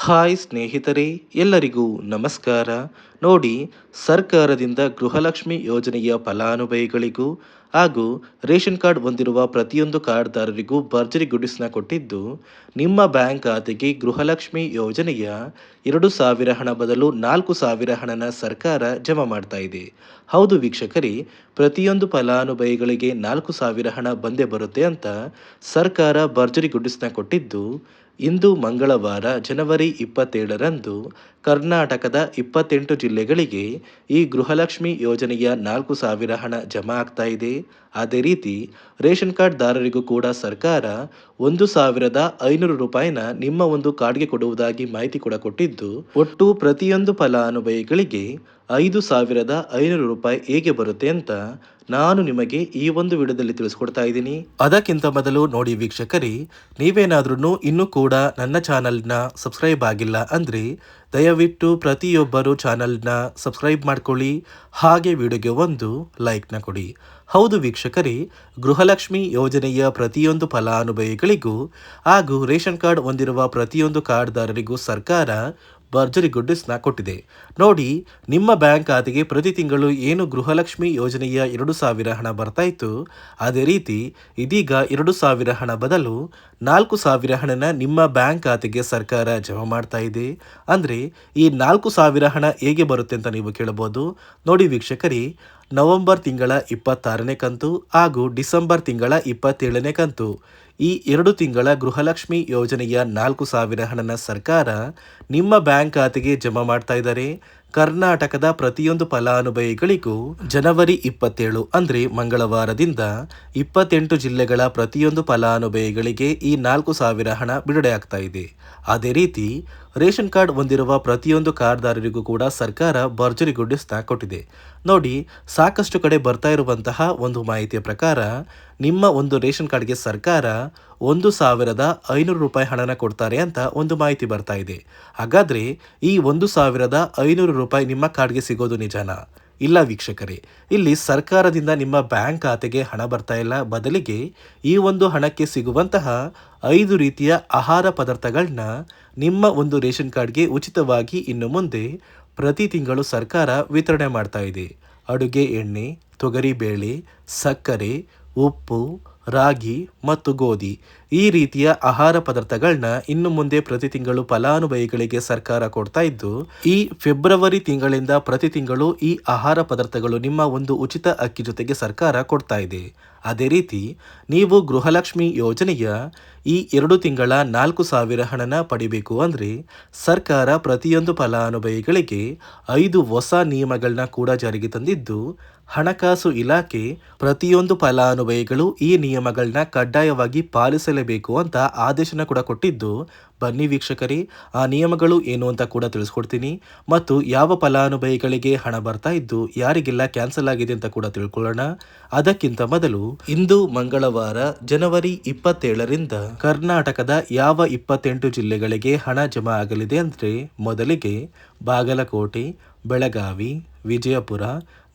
Hi ಸ್ನೇಹಿತರೆ, ಎಲ್ಲರಿಗೂ ನಮಸ್ಕಾರ. ನೋಡಿ, ಸರ್ಕಾರದಿಂದ ಗೃಹಲಕ್ಷ್ಮಿ ಯೋಜನೆಯ ಫಲಾನುಭವಿಗಳಿಗೂ ಹಾಗೂ ರೇಷನ್ ಕಾರ್ಡ್ ಹೊಂದಿರುವ ಪ್ರತಿಯೊಂದು ಕಾರ್ಡ್ದಾರರಿಗೂ ಭರ್ಜರಿ ಗುಡಿಸ್ನ ಕೊಟ್ಟಿದ್ದು, ನಿಮ್ಮ ಬ್ಯಾಂಕ್ ಖಾತೆಗೆ ಗೃಹಲಕ್ಷ್ಮಿ ಯೋಜನೆಯ 2,000 ಹಣ ಬದಲು 4,000 ಹಣನ ಸರ್ಕಾರ ಜಮಾ ಮಾಡ್ತಾ ಇದೆ. ಹೌದು ವೀಕ್ಷಕರೇ, ಪ್ರತಿಯೊಂದು ಫಲಾನುಭವಿಗಳಿಗೆ 4,000 ಹಣ ಬಂದೇ ಬರುತ್ತೆ ಅಂತ ಸರ್ಕಾರ ಭರ್ಜರಿ ಗುಡಿಸ್ನ ಕೊಟ್ಟಿದ್ದು, ಇಂದು ಮಂಗಳವಾರ ಜನವರಿ 27ರಂದು ಕರ್ನಾಟಕದ 28 ಜಿಲ್ಲೆಗಳಿಗೆ ಈ ಗೃಹಲಕ್ಷ್ಮಿ ಯೋಜನೆಯ 4,000 ಹಣ ಜಮಾ ಆಗ್ತಾ ಇದೆ. ಅದೇ ರೀತಿ ರೇಷನ್ ಕಾರ್ಡ್ದಾರರಿಗೂ ಕೂಡ ಸರ್ಕಾರ 1,500 ರೂಪಾಯಿನ ನಿಮ್ಮ ಒಂದು ಕಾರ್ಡ್ಗೆ ಕೊಡುವುದಾಗಿ ಮಾಹಿತಿ ಕೂಡ ಕೊಟ್ಟಿದ್ದು, ಒಟ್ಟು ಪ್ರತಿಯೊಂದು ಫಲಾನುಭವಿಗಳಿಗೆ 5,500 ರೂಪಾಯಿ ಹೇಗೆ ಬರುತ್ತೆ ಅಂತ ನಾನು ನಿಮಗೆ ಈ ಒಂದು ವಿಡಿಯೋದಲ್ಲಿ ತಿಳಿಸ್ಕೊಡ್ತಾ ಇದ್ದೀನಿ. ಅದಕ್ಕಿಂತ ಮೊದಲು ನೋಡಿ ವೀಕ್ಷಕರೇ, ನೀವೇನಾದ್ರೂ ಇನ್ನೂ ಕೂಡ ನನ್ನ ಚಾನಲ್ನ ಸಬ್ಸ್ಕ್ರೈಬ್ ಆಗಿಲ್ಲ ಅಂದರೆ ದಯವಿಟ್ಟು ಪ್ರತಿಯೊಬ್ಬರು ಚಾನಲ್ನ ಸಬ್ಸ್ಕ್ರೈಬ್ ಮಾಡ್ಕೊಳ್ಳಿ, ಹಾಗೆ ವಿಡಿಯೋಗೆ ಒಂದು ಲೈಕ್ನ ಕೊಡಿ. ಹೌದು ವೀಕ್ಷಕರೇ, ಗೃಹಲಕ್ಷ್ಮಿ ಯೋಜನೆಯ ಪ್ರತಿಯೊಂದು ಫಲಾನುಭವಿಗಳಿಗೂ ಹಾಗೂ ರೇಷನ್ ಕಾರ್ಡ್ ಹೊಂದಿರುವ ಪ್ರತಿಯೊಂದು ಕಾರ್ಡ್ದಾರರಿಗೂ ಸರ್ಕಾರ ಭರ್ಜರಿ ಗುಡ್ಡಿಸ್ನ ಕೊಟ್ಟಿದೆ. ನೋಡಿ, ನಿಮ್ಮ ಬ್ಯಾಂಕ್ ಖಾತೆಗೆ ಪ್ರತಿ ತಿಂಗಳು ಏನು ಗೃಹಲಕ್ಷ್ಮಿ ಯೋಜನೆಯ 2,000 ಹಣ ಬರ್ತಾ ಇತ್ತು, ಅದೇ ರೀತಿ ಇದೀಗ 2,000 ಹಣ ಬದಲು 4,000 ಹಣನ ನಿಮ್ಮ ಬ್ಯಾಂಕ್ ಖಾತೆಗೆ ಸರ್ಕಾರ ಜಮಾ ಮಾಡ್ತಾ ಇದೆ. ಅಂದರೆ ಈ 4,000 ಹಣ ಹೇಗೆ ಬರುತ್ತೆ ಅಂತ ನೀವು ಕೇಳಬಹುದು. ನೋಡಿ ವೀಕ್ಷಕರೇ, ನವೆಂಬರ್ ತಿಂಗಳ 26ನೇ ಕಂತು ಹಾಗೂ ಡಿಸೆಂಬರ್ ತಿಂಗಳ 27ನೇ ಕಂತು, ಈ 2 ತಿಂಗಳ ಗೃಹಲಕ್ಷ್ಮಿ ಯೋಜನೆಯ 4,000 ಹಣನ ಸರ್ಕಾರ ನಿಮ್ಮ ಬ್ಯಾಂಕ್ ಖಾತೆಗೆ ಜಮಾ ಮಾಡ್ತಾ ಇದ್ದಾರೆ. ಕರ್ನಾಟಕದ ಪ್ರತಿಯೊಂದು ಫಲಾನುಭವಿಗಳಿಗೂ ಜನವರಿ 27 ಅಂದರೆ ಮಂಗಳವಾರದಿಂದ 28 ಜಿಲ್ಲೆಗಳ ಪ್ರತಿಯೊಂದು ಫಲಾನುಭವಿಗಳಿಗೆ ಈ 4,000 ಹಣ ಬಿಡುಗಡೆ ಆಗ್ತಾ ಇದೆ. ಅದೇ ರೀತಿ ರೇಷನ್ ಕಾರ್ಡ್ ಹೊಂದಿರುವ ಪ್ರತಿಯೊಂದು ಕಾರ್ಡ್ದಾರರಿಗೂ ಕೂಡ ಸರ್ಕಾರ ಭರ್ಜರಿ ಗುಡ್ಡಿಸ್ನ ಕೊಟ್ಟಿದೆ. ನೋಡಿ, ಸಾಕಷ್ಟು ಕಡೆ ಬರ್ತಾ ಇರುವಂತಹ ಒಂದು ಮಾಹಿತಿಯ ಪ್ರಕಾರ ನಿಮ್ಮ ಒಂದು ರೇಷನ್ ಕಾರ್ಡ್ಗೆ ಸರ್ಕಾರ 1,500 ರೂಪಾಯಿ ಹಣನ ಕೊಡ್ತಾರೆ ಅಂತ ಒಂದು ಮಾಹಿತಿ ಬರ್ತಾ ಇದೆ. ಹಾಗಾದ್ರೆ ಈ 1,500 ರೂಪಾಯಿ ನಿಮ್ಮ ಕಾರ್ಡ್ಗೆ ಸಿಗೋದು ನಿಜನಾ? ಇಲ್ಲ ವೀಕ್ಷಕರೇ, ಇಲ್ಲಿ ಸರ್ಕಾರದಿಂದ ನಿಮ್ಮ ಬ್ಯಾಂಕ್ ಖಾತೆಗೆ ಹಣ ಬರ್ತಾ ಇಲ್ಲ. ಬದಲಿಗೆ ಈ ಒಂದು ಹಣಕ್ಕೆ ಸಿಗುವಂತಹ 5 ರೀತಿಯ ಆಹಾರ ಪದಾರ್ಥಗಳನ್ನ ನಿಮ್ಮ ಒಂದು ರೇಷನ್ ಕಾರ್ಡ್ಗೆ ಉಚಿತವಾಗಿ ಇನ್ನು ಮುಂದೆ ಪ್ರತಿ ತಿಂಗಳು ಸರ್ಕಾರ ವಿತರಣೆ ಮಾಡ್ತಾ ಇದೆ. ಅಡುಗೆ ಎಣ್ಣೆ, ತೊಗರಿಬೇಳೆ, ಸಕ್ಕರೆ, ಉಪ್ಪು, ರಾಗಿ ಮತ್ತು ಗೋಧಿ, ಈ ರೀತಿಯ ಆಹಾರ ಪದಾರ್ಥಗಳನ್ನ ಇನ್ನು ಮುಂದೆ ಪ್ರತಿ ತಿಂಗಳು ಫಲಾನುಭವಿಗಳಿಗೆ ಸರ್ಕಾರ ಕೊಡ್ತಾ ಇದ್ದು, ಈ ಫೆಬ್ರವರಿ ತಿಂಗಳಿಂದ ಪ್ರತಿ ತಿಂಗಳು ಈ ಆಹಾರ ಪದಾರ್ಥಗಳು ನಿಮ್ಮ ಒಂದು ಉಚಿತ ಅಕ್ಕಿ ಜೊತೆಗೆ ಸರ್ಕಾರ ಕೊಡ್ತಾ ಇದೆ. ಅದೇ ರೀತಿ ನೀವು ಗೃಹಲಕ್ಷ್ಮಿ ಯೋಜನೆಯ ಈ 2 ತಿಂಗಳ 4,000 ಹಣನ ಪಡಿಬೇಕು ಅಂದರೆ ಸರ್ಕಾರ ಪ್ರತಿಯೊಂದು ಫಲಾನುಭವಿಗಳಿಗೆ 5 ಹೊಸ ನಿಯಮಗಳನ್ನ ಕೂಡ ಜಾರಿಗೆ ತಂದಿದ್ದು, ಹಣಕಾಸು ಇಲಾಖೆ ಪ್ರತಿಯೊಂದು ಫಲಾನುಭವಿಗಳು ಈ ನಿಯಮಗಳನ್ನ ಕಡ್ಡಾಯವಾಗಿ ಪಾಲಿಸಲೇಬೇಕು ಅಂತ ಆದೇಶನ ಕೂಡ ಕೊಟ್ಟಿದ್ದು, ಬನ್ನಿ ವೀಕ್ಷಕರೇ, ಆ ನಿಯಮಗಳು ಏನು ಅಂತ ಕೂಡ ತಿಳಿಸ್ಕೊಡ್ತೀನಿ ಮತ್ತು ಯಾವ ಫಲಾನುಭವಿಗಳಿಗೆ ಹಣ ಬರ್ತಾ ಇದ್ದು ಯಾರಿಗೆಲ್ಲ ಕ್ಯಾನ್ಸಲ್ ಆಗಿದೆ ಅಂತ ಕೂಡ ತಿಳ್ಕೊಳ್ಳೋಣ. ಅದಕ್ಕಿಂತ ಮೊದಲು ಇಂದು ಮಂಗಳವಾರ ಜನವರಿ 27ರಿಂದ ಕರ್ನಾಟಕದ ಯಾವ 28 ಜಿಲ್ಲೆಗಳಿಗೆ ಹಣ ಜಮಾ ಆಗಲಿದೆ ಅಂದರೆ, ಮೊದಲಿಗೆ ಬಾಗಲಕೋಟೆ, ಬೆಳಗಾವಿ, ವಿಜಯಪುರ,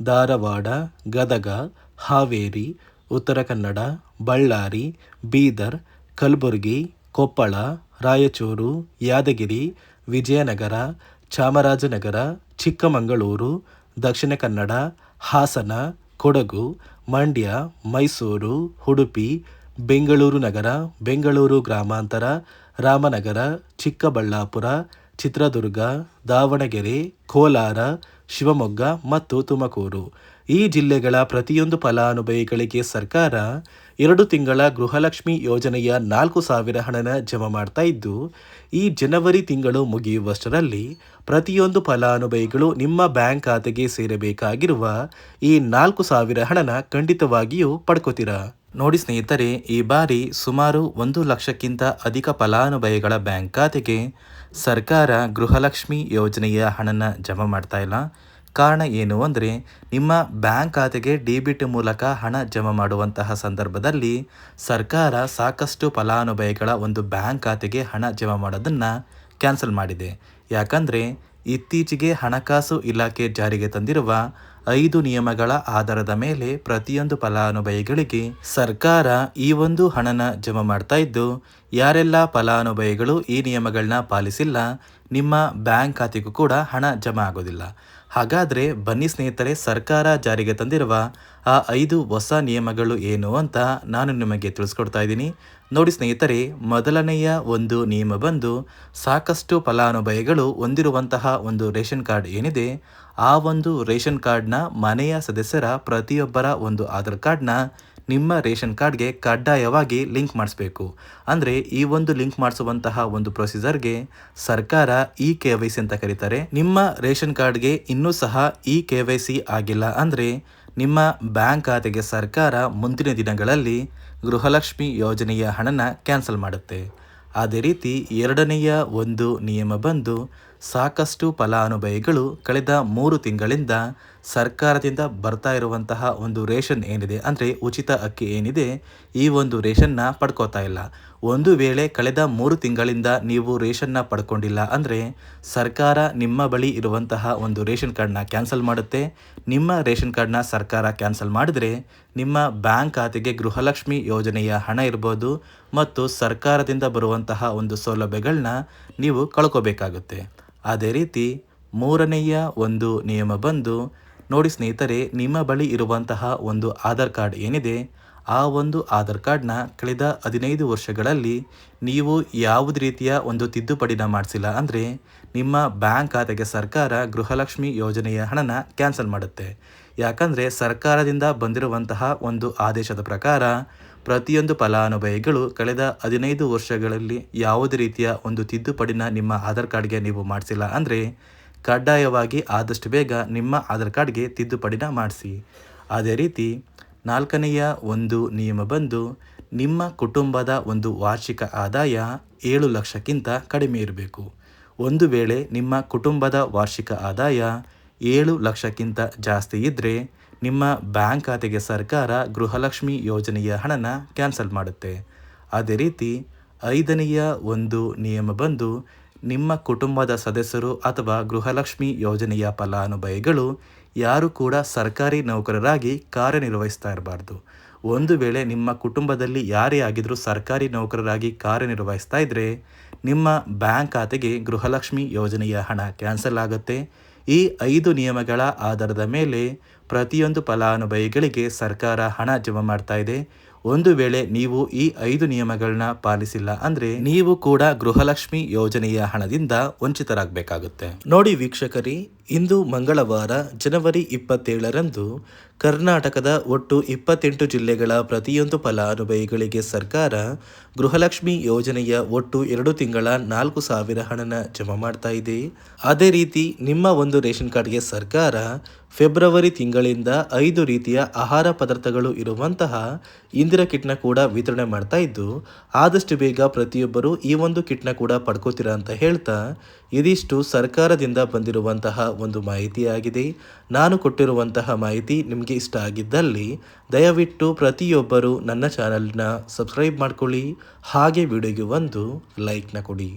ಧಾರವಾಡ, ಗದಗ, ಹಾವೇರಿ, ಉತ್ತರ ಕನ್ನಡ, ಬಳ್ಳಾರಿ, ಬೀದರ್, ಕಲಬುರಗಿ, ಕೊಪ್ಪಳ, ರಾಯಚೂರು, ಯಾದಗಿರಿ, ವಿಜಯನಗರ, ಚಾಮರಾಜನಗರ, ಚಿಕ್ಕಮಗಳೂರು, ದಕ್ಷಿಣ ಕನ್ನಡ, ಹಾಸನ, ಕೊಡಗು, ಮಂಡ್ಯ, ಮೈಸೂರು, ಉಡುಪಿ, ಬೆಂಗಳೂರು ನಗರ, ಬೆಂಗಳೂರು ಗ್ರಾಮಾಂತರ, ರಾಮನಗರ, ಚಿಕ್ಕಬಳ್ಳಾಪುರ, ಚಿತ್ರದುರ್ಗ, ದಾವಣಗೆರೆ, ಕೋಲಾರ, ಶಿವಮೊಗ್ಗ ಮತ್ತು ತುಮಕೂರು, ಈ ಜಿಲ್ಲೆಗಳ ಪ್ರತಿಯೊಂದು ಫಲಾನುಭವಿಗಳಿಗೆ ಸರ್ಕಾರ 2 ತಿಂಗಳ ಗೃಹಲಕ್ಷ್ಮಿ ಯೋಜನೆಯ 4,000 ಹಣನ ಜಮಾ ಮಾಡ್ತಾ ಇದ್ದು, ಈ ಜನವರಿ ತಿಂಗಳು ಮುಗಿಯುವಷ್ಟರಲ್ಲಿ ಪ್ರತಿಯೊಂದು ಫಲಾನುಭವಿಗಳು ನಿಮ್ಮ ಬ್ಯಾಂಕ್ ಖಾತೆಗೆ ಸೇರಬೇಕಾಗಿರುವ ಈ 4,000 ಹಣನ ಖಂಡಿತವಾಗಿಯೂ ಪಡ್ಕೋತೀರಾ. ನೋಡಿ ಸ್ನೇಹಿತರೆ, ಈ ಬಾರಿ ಸುಮಾರು 1 ಲಕ್ಷಕ್ಕಿಂತ ಅಧಿಕ ಫಲಾನುಭವಿಗಳ ಬ್ಯಾಂಕ್ ಖಾತೆಗೆ ಸರ್ಕಾರ ಗೃಹಲಕ್ಷ್ಮಿ ಯೋಜನೆಯ ಹಣನ ಜಮಾ ಮಾಡ್ತಾ ಇಲ್ಲ. ಕಾರಣ ಏನು ಅಂದರೆ, ನಿಮ್ಮ ಬ್ಯಾಂಕ್ ಖಾತೆಗೆ ಡೆಬಿಟ್ ಮೂಲಕ ಹಣ ಜಮಾ ಮಾಡುವಂತಹ ಸಂದರ್ಭದಲ್ಲಿ ಸರ್ಕಾರ ಸಾಕಷ್ಟು ಫಲಾನುಭವಿಗಳ ಒಂದು ಬ್ಯಾಂಕ್ ಖಾತೆಗೆ ಹಣ ಜಮಾ ಮಾಡೋದನ್ನು ಕ್ಯಾನ್ಸಲ್ ಮಾಡಿದೆ. ಯಾಕಂದರೆ ಇತ್ತೀಚೆಗೆ ಹಣಕಾಸು ಇಲಾಖೆ ಜಾರಿಗೆ ತಂದಿರುವ 5 ನಿಯಮಗಳ ಆಧಾರದ ಮೇಲೆ ಪ್ರತಿಯೊಂದು ಫಲಾನುಭವಿಗಳಿಗೆ ಸರ್ಕಾರ ಈ ಒಂದು ಹಣನ ಜಮಾ ಮಾಡ್ತಾ ಇದ್ದು, ಯಾರೆಲ್ಲ ಫಲಾನುಭವಿಗಳು ಈ ನಿಯಮಗಳನ್ನ ಪಾಲಿಸಿಲ್ಲ, ನಿಮ್ಮ ಬ್ಯಾಂಕ್ ಖಾತೆಗೂ ಕೂಡ ಹಣ ಜಮಾ ಆಗೋದಿಲ್ಲ. ಹಾಗಾದರೆ ಬನ್ನಿ ಸ್ನೇಹಿತರೆ, ಸರ್ಕಾರ ಜಾರಿಗೆ ತಂದಿರುವ ಆ 5 ಹೊಸ ನಿಯಮಗಳು ಏನು ಅಂತ ನಾನು ನಿಮಗೆ ತಿಳಿಸ್ಕೊಡ್ತಾ ಇದ್ದೀನಿ. ನೋಡಿ ಸ್ನೇಹಿತರೆ, ಮೊದಲನೆಯ ಒಂದು ನಿಯಮ ಬಂದು, ಸಾಕಷ್ಟು ಫಲಾನುಭವಿಗಳು ಹೊಂದಿರುವಂತಹ ಒಂದು ರೇಷನ್ ಕಾರ್ಡ್ ಏನಿದೆ, ಆ ಒಂದು ರೇಷನ್ ಕಾರ್ಡ್ನ ಮನೆಯ ಸದಸ್ಯರ ಪ್ರತಿಯೊಬ್ಬರ ಒಂದು ಆಧಾರ್ ಕಾರ್ಡ್ನ ನಿಮ್ಮ ರೇಷನ್ ಕಾರ್ಡ್ಗೆ ಕಡ್ಡಾಯವಾಗಿ ಲಿಂಕ್ ಮಾಡಿಸ್ಬೇಕು. ಅಂದರೆ ಈ ಒಂದು ಲಿಂಕ್ ಮಾಡಿಸುವಂತಹ ಒಂದು ಪ್ರೊಸೀಜರ್ಗೆ ಸರ್ಕಾರ KYC ಅಂತ ಕರೀತಾರೆ. ನಿಮ್ಮ ರೇಷನ್ ಕಾರ್ಡ್ಗೆ ಇನ್ನೂ ಸಹ KYC ಆಗಿಲ್ಲ ಅಂದರೆ ನಿಮ್ಮ ಬ್ಯಾಂಕ್ ಖಾತೆಗೆ ಸರ್ಕಾರ ಮುಂದಿನ ದಿನಗಳಲ್ಲಿ ಗೃಹಲಕ್ಷ್ಮಿ ಯೋಜನೆಯ ಹಣನ ಕ್ಯಾನ್ಸಲ್ ಮಾಡುತ್ತೆ. ಅದೇ ರೀತಿ ಎರಡನೆಯ ಒಂದು ನಿಯಮ ಬಂದು, ಸಾಕಷ್ಟು ಫಲಾನುಭವಿಗಳು ಕಳೆದ 3 ತಿಂಗಳಿಂದ ಸರ್ಕಾರದಿಂದ ಬರ್ತಾ ಇರುವಂತಹ ಒಂದು ರೇಷನ್ ಏನಿದೆ, ಅಂದರೆ ಉಚಿತ ಅಕ್ಕಿ ಏನಿದೆ, ಈ ಒಂದು ರೇಷನ್ನ ಪಡ್ಕೋತಾ ಇಲ್ಲ. ಒಂದು ವೇಳೆ ಕಳೆದ 3 ತಿಂಗಳಿಂದ ನೀವು ರೇಷನ್ನ ಪಡ್ಕೊಂಡಿಲ್ಲ ಅಂದರೆ ಸರ್ಕಾರ ನಿಮ್ಮ ಬಳಿ ಇರುವಂತಹ ಒಂದು ರೇಷನ್ ಕಾರ್ಡ್ನ ಕ್ಯಾನ್ಸಲ್ ಮಾಡುತ್ತೆ. ನಿಮ್ಮ ರೇಷನ್ ಕಾರ್ಡ್ನ ಸರ್ಕಾರ ಕ್ಯಾನ್ಸಲ್ ಮಾಡಿದರೆ ನಿಮ್ಮ ಬ್ಯಾಂಕ್ ಖಾತೆಗೆ ಗೃಹಲಕ್ಷ್ಮಿ ಯೋಜನೆಯ ಹಣ ಇರ್ಬೋದು ಮತ್ತು ಸರ್ಕಾರದಿಂದ ಬರುವಂತಹ ಒಂದು ಸೌಲಭ್ಯಗಳನ್ನ ನೀವು ಕಳ್ಕೋಬೇಕಾಗುತ್ತೆ. ಅದೇ ರೀತಿ ಮೂರನೆಯ ಒಂದು ನಿಯಮ ಬಂದು, ನೋಡಿ ಸ್ನೇಹಿತರೆ, ನಿಮ್ಮ ಬಳಿ ಇರುವಂತಹ ಒಂದು ಆಧಾರ್ ಕಾರ್ಡ್ ಏನಿದೆ, ಆ ಒಂದು ಆಧಾರ್ ಕಾರ್ಡ್ನ ಕಳೆದ 15 ವರ್ಷಗಳಲ್ಲಿ ನೀವು ಯಾವುದೇ ರೀತಿಯ ಒಂದು ತಿದ್ದುಪಡಿನ ಮಾಡಿಸಿಲ್ಲ ಅಂದರೆ ನಿಮ್ಮ ಬ್ಯಾಂಕ್ ಖಾತೆಗೆ ಸರ್ಕಾರ ಗೃಹಲಕ್ಷ್ಮಿ ಯೋಜನೆಯ ಹಣನ ಕ್ಯಾನ್ಸಲ್ ಮಾಡುತ್ತೆ. ಯಾಕಂದರೆ ಸರ್ಕಾರದಿಂದ ಬಂದಿರುವಂತಹ ಒಂದು ಆದೇಶದ ಪ್ರಕಾರ ಪ್ರತಿಯೊಂದು ಫಲಾನುಭವಿಗಳು ಕಳೆದ 15 ವರ್ಷಗಳಲ್ಲಿ ಯಾವುದೇ ರೀತಿಯ ಒಂದು ತಿದ್ದುಪಡಿನ ನಿಮ್ಮ ಆಧಾರ್ ಕಾರ್ಡ್ಗೆ ನೀವು ಮಾಡಿಸಿಲ್ಲ ಅಂದರೆ ಕಡ್ಡಾಯವಾಗಿ ಆದಷ್ಟು ಬೇಗ ನಿಮ್ಮ ಆಧಾರ್ ಕಾರ್ಡ್ಗೆ ತಿದ್ದುಪಡಿನ ಮಾಡಿಸಿ. ಅದೇ ರೀತಿ ನಾಲ್ಕನೆಯ ಒಂದು ನಿಯಮ ಬಂದು, ನಿಮ್ಮ ಕುಟುಂಬದ ಒಂದು ವಾರ್ಷಿಕ ಆದಾಯ 7 ಲಕ್ಷಕ್ಕಿಂತ ಕಡಿಮೆ ಇರಬೇಕು. ಒಂದು ವೇಳೆ ನಿಮ್ಮ ಕುಟುಂಬದ ವಾರ್ಷಿಕ ಆದಾಯ 7 ಲಕ್ಷಕ್ಕಿಂತ ಜಾಸ್ತಿ ಇದ್ದರೆ ನಿಮ್ಮ ಬ್ಯಾಂಕ್ ಖಾತೆಗೆ ಸರ್ಕಾರ ಗೃಹಲಕ್ಷ್ಮಿ ಯೋಜನೆಯ ಹಣನ ಕ್ಯಾನ್ಸಲ್ ಮಾಡುತ್ತೆ. ಅದೇ ರೀತಿ ಐದನೆಯ ಒಂದು ನಿಯಮ ಬಂದು, ನಿಮ್ಮ ಕುಟುಂಬದ ಸದಸ್ಯರು ಅಥವಾ ಗೃಹಲಕ್ಷ್ಮಿ ಯೋಜನೆಯ ಫಲಾನುಭವಿಗಳು ಯಾರು ಕೂಡ ಸರ್ಕಾರಿ ನೌಕರರಾಗಿ ಕಾರ್ಯನಿರ್ವಹಿಸ್ತಾ ಇರಬಾರ್ದು. ಒಂದು ವೇಳೆ ನಿಮ್ಮ ಕುಟುಂಬದಲ್ಲಿ ಯಾರೇ ಆಗಿದ್ರೂ ಸರ್ಕಾರಿ ನೌಕರರಾಗಿ ಕಾರ್ಯನಿರ್ವಹಿಸ್ತಾ ಇದ್ದರೆ ನಿಮ್ಮ ಬ್ಯಾಂಕ್ ಖಾತೆಗೆ ಗೃಹಲಕ್ಷ್ಮಿ ಯೋಜನೆಯ ಹಣ ಕ್ಯಾನ್ಸಲ್ ಆಗುತ್ತೆ. ಈ 5 ನಿಯಮಗಳ ಆಧಾರದ ಮೇಲೆ ಪ್ರತಿಯೊಂದು ಫಲಾನುಭವಿಗಳಿಗೆ ಸರ್ಕಾರ ಹಣ ಜಮಾ ಮಾಡ್ತಾ ಇದೆ. ಒಂದು ವೇಳೆ ನೀವು ಈ 5 ನಿಯಮಗಳನ್ನ ಪಾಲಿಸಿಲ್ಲ ಅಂದರೆ ನೀವು ಕೂಡ ಗೃಹಲಕ್ಷ್ಮಿ ಯೋಜನೆಯ ಹಣದಿಂದ ವಂಚಿತರಾಗಬೇಕಾಗುತ್ತೆ. ನೋಡಿ ವೀಕ್ಷಕರೇ, ಇಂದು ಮಂಗಳವಾರ ಜನವರಿ 27ರಂದು ಕರ್ನಾಟಕದ ಒಟ್ಟು 28 ಜಿಲ್ಲೆಗಳ ಪ್ರತಿಯೊಂದು ಫಲಾನುಭವಿಗಳಿಗೆ ಸರ್ಕಾರ ಗೃಹಲಕ್ಷ್ಮಿ ಯೋಜನೆಯ ಒಟ್ಟು 2 ತಿಂಗಳ 4,000 ಹಣನ ಜಮಾ ಮಾಡ್ತಾ ಇದೆ. ಅದೇ ರೀತಿ ನಿಮ್ಮ ಒಂದು ರೇಷನ್ ಕಾರ್ಡ್ಗೆ ಸರ್ಕಾರ ಫೆಬ್ರವರಿ ತಿಂಗಳಿಂದ 5 ರೀತಿಯ ಆಹಾರ ಪದಾರ್ಥಗಳು ಇರುವಂತಹ ಇಂದಿರಾ ಕಿಟ್ನ ಕೂಡ ವಿತರಣೆ ಮಾಡ್ತಾ ಇದ್ದು, ಆದಷ್ಟು ಬೇಗ ಪ್ರತಿಯೊಬ್ಬರು ಈ ಒಂದು ಕಿಟ್ನ ಕೂಡ ಪಡ್ಕೋತೀರಾ ಅಂತ ಹೇಳ್ತಾ, ಇದಿಷ್ಟು ಸರ್ಕಾರದಿಂದ ಬಂದಿರುವಂತಹ ಒಂದು ಮಾಹಿತಿಯಾಗಿದೆ. ನಾನು ಕೊಟ್ಟಿರುವಂತಹ ಮಾಹಿತಿ ನಿಮಗೆ ಇಷ್ಟ ಆಗಿದ್ದಲ್ಲಿ ದಯವಿಟ್ಟು ಪ್ರತಿಯೊಬ್ಬರು ನನ್ನ ಚಾನಲ್ನ ಸಬ್ಸ್ಕ್ರೈಬ್ ಮಾಡ್ಕೊಳ್ಳಿ, ಹಾಗೆ ವಿಡಿಯೋಗೆ ಒಂದು ಲೈಕ್ನ ಕೊಡಿ.